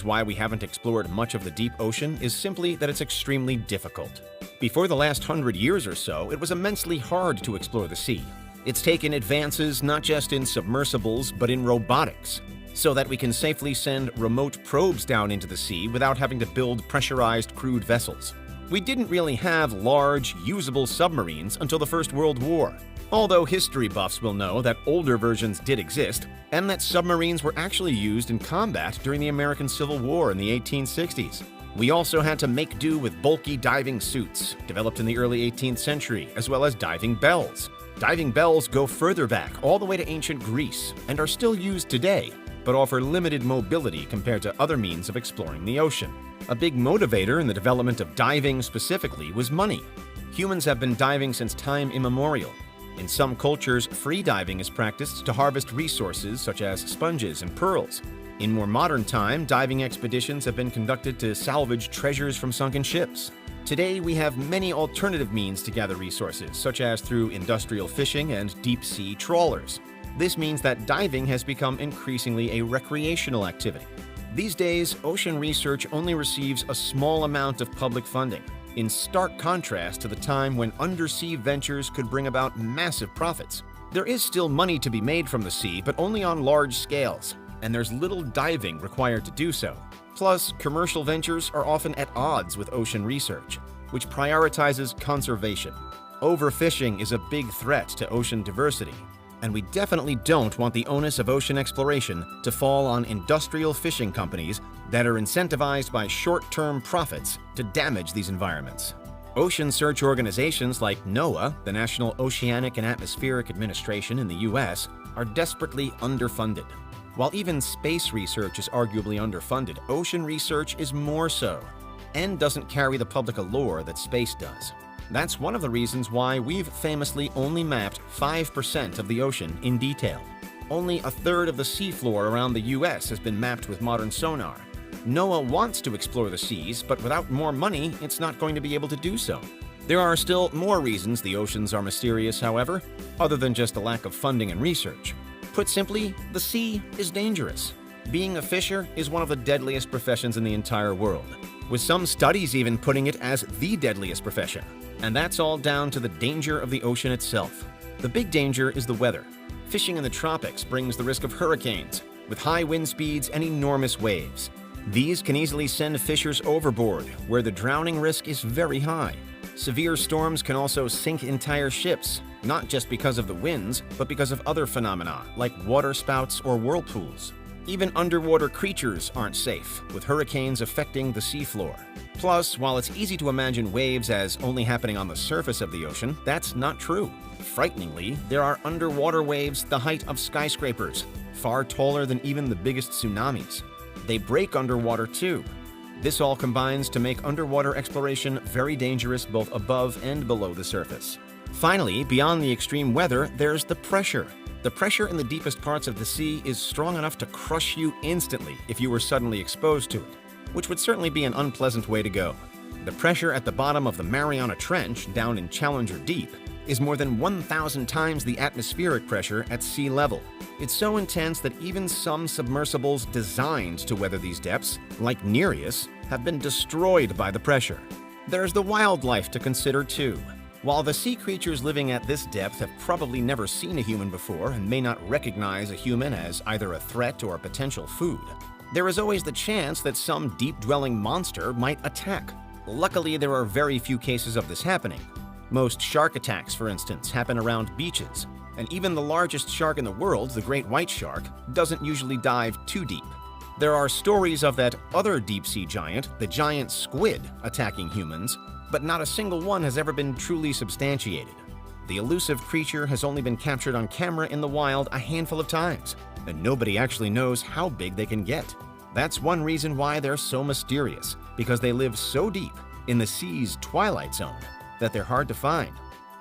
Why we haven't explored much of the deep ocean is simply that it's extremely difficult. Before the last 100 years or so, it was immensely hard to explore the sea. It's taken advances not just in submersibles, but in robotics, so that we can safely send remote probes down into the sea without having to build pressurized crewed vessels. We didn't really have large, usable submarines until the First World War, although history buffs will know that older versions did exist, and that submarines were actually used in combat during the American Civil War in the 1860s. We also had to make do with bulky diving suits, developed in the early 18th century, as well as diving bells. Diving bells go further back, all the way to ancient Greece, and are still used today, but offer limited mobility compared to other means of exploring the ocean. A big motivator in the development of diving specifically was money. Humans have been diving since time immemorial. In some cultures, free diving is practiced to harvest resources such as sponges and pearls. In more modern time, diving expeditions have been conducted to salvage treasures from sunken ships. Today, we have many alternative means to gather resources, such as through industrial fishing and deep-sea trawlers. This means that diving has become increasingly a recreational activity. These days, ocean research only receives a small amount of public funding, in stark contrast to the time when undersea ventures could bring about massive profits. There is still money to be made from the sea, but only on large scales, and there's little diving required to do so. Plus, commercial ventures are often at odds with ocean research, which prioritizes conservation. Overfishing is a big threat to ocean diversity, and we definitely don't want the onus of ocean exploration to fall on industrial fishing companies that are incentivized by short-term profits to damage these environments. Ocean search organizations like NOAA, the National Oceanic and Atmospheric Administration in the US, are desperately underfunded. While even space research is arguably underfunded, ocean research is more so, and doesn't carry the public allure that space does. That's one of the reasons why we've famously only mapped 5% of the ocean in detail. Only a third of the seafloor around the US has been mapped with modern sonar. NOAA wants to explore the seas, but without more money, it's not going to be able to do so. There are still more reasons the oceans are mysterious, however, other than just a lack of funding and research. Put simply, the sea is dangerous. Being a fisher is one of the deadliest professions in the entire world, with some studies even putting it as the deadliest profession. And that's all down to the danger of the ocean itself. The big danger is the weather. Fishing in the tropics brings the risk of hurricanes, with high wind speeds and enormous waves. These can easily send fishers overboard, where the drowning risk is very high. Severe storms can also sink entire ships, not just because of the winds, but because of other phenomena, like waterspouts or whirlpools. Even underwater creatures aren't safe, with hurricanes affecting the seafloor. Plus, while it's easy to imagine waves as only happening on the surface of the ocean, that's not true. Frighteningly, there are underwater waves the height of skyscrapers, far taller than even the biggest tsunamis. They break underwater too. This all combines to make underwater exploration very dangerous both above and below the surface. Finally, beyond the extreme weather, there's the pressure. The pressure in the deepest parts of the sea is strong enough to crush you instantly if you were suddenly exposed to it, which would certainly be an unpleasant way to go. The pressure at the bottom of the Mariana Trench, down in Challenger Deep, is more than 1,000 times the atmospheric pressure at sea level. It's so intense that even some submersibles designed to weather these depths, like Nereus, have been destroyed by the pressure. There's the wildlife to consider too. While the sea creatures living at this depth have probably never seen a human before and may not recognize a human as either a threat or a potential food, there is always the chance that some deep-dwelling monster might attack. Luckily, there are very few cases of this happening. Most shark attacks, for instance, happen around beaches, and even the largest shark in the world, the great white shark, doesn't usually dive too deep. There are stories of that other deep-sea giant, the giant squid, attacking humans, but not a single one has ever been truly substantiated. The elusive creature has only been captured on camera in the wild a handful of times, and nobody actually knows how big they can get. That's one reason why they're so mysterious, because they live so deep in the sea's twilight zone that they're hard to find.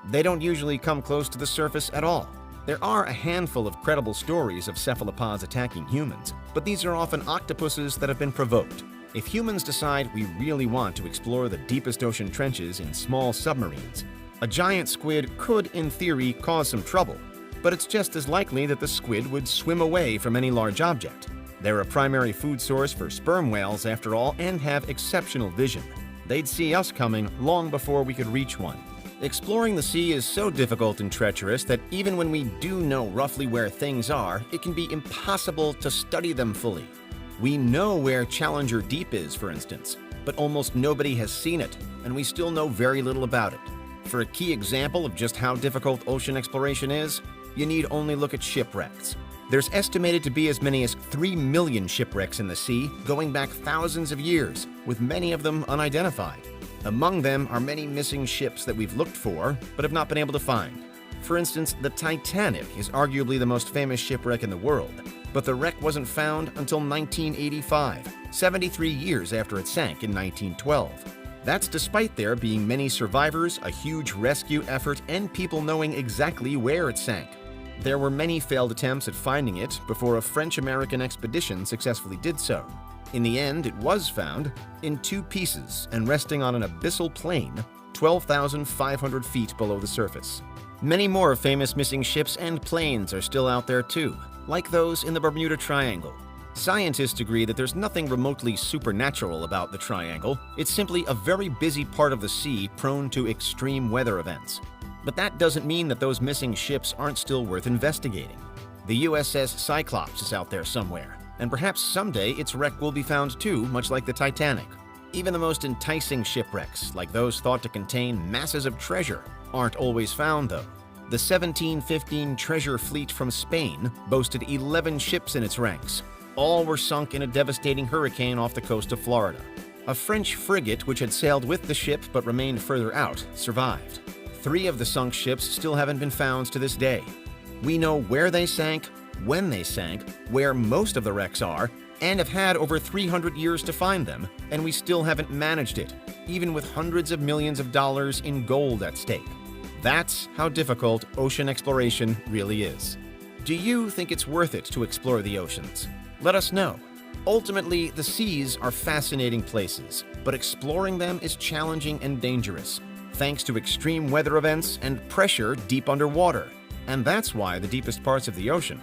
They don't usually come close to the surface at all. There are a handful of credible stories of cephalopods attacking humans, but these are often octopuses that have been provoked. If humans decide we really want to explore the deepest ocean trenches in small submarines, a giant squid could, in theory, cause some trouble, but it's just as likely that the squid would swim away from any large object. They're a primary food source for sperm whales, after all, and have exceptional vision. They'd see us coming long before we could reach one. Exploring the sea is so difficult and treacherous that even when we do know roughly where things are, it can be impossible to study them fully. We know where Challenger Deep is, for instance, but almost nobody has seen it, and we still know very little about it. For a key example of just how difficult ocean exploration is, you need only look at shipwrecks. There's estimated to be as many as 3 million shipwrecks in the sea, going back thousands of years, with many of them unidentified. Among them are many missing ships that we've looked for, but have not been able to find. For instance, the Titanic is arguably the most famous shipwreck in the world, but the wreck wasn't found until 1985, 73 years after it sank in 1912. That's despite there being many survivors, a huge rescue effort, and people knowing exactly where it sank. There were many failed attempts at finding it before a French-American expedition successfully did so. In the end, it was found in 2 pieces and resting on an abyssal plain 12,500 feet below the surface. Many more famous missing ships and planes are still out there too, like those in the Bermuda Triangle. Scientists agree that there's nothing remotely supernatural about the triangle. It's simply a very busy part of the sea prone to extreme weather events. But that doesn't mean that those missing ships aren't still worth investigating. The USS Cyclops is out there somewhere, and perhaps someday its wreck will be found too, much like the Titanic. Even the most enticing shipwrecks, like those thought to contain masses of treasure, aren't always found though. The 1715 treasure fleet from Spain boasted 11 ships in its ranks. All were sunk in a devastating hurricane off the coast of Florida. A French frigate, which had sailed with the ship but remained further out, survived. 3 of the sunk ships still haven't been found to this day. We know where they sank, when they sank, where most of the wrecks are, and have had over 300 years to find them, and we still haven't managed it, even with hundreds of millions of dollars in gold at stake. That's how difficult ocean exploration really is. Do you think it's worth it to explore the oceans? Let us know. Ultimately, the seas are fascinating places, but exploring them is challenging and dangerous, thanks to extreme weather events and pressure deep underwater. And that's why the deepest parts of the ocean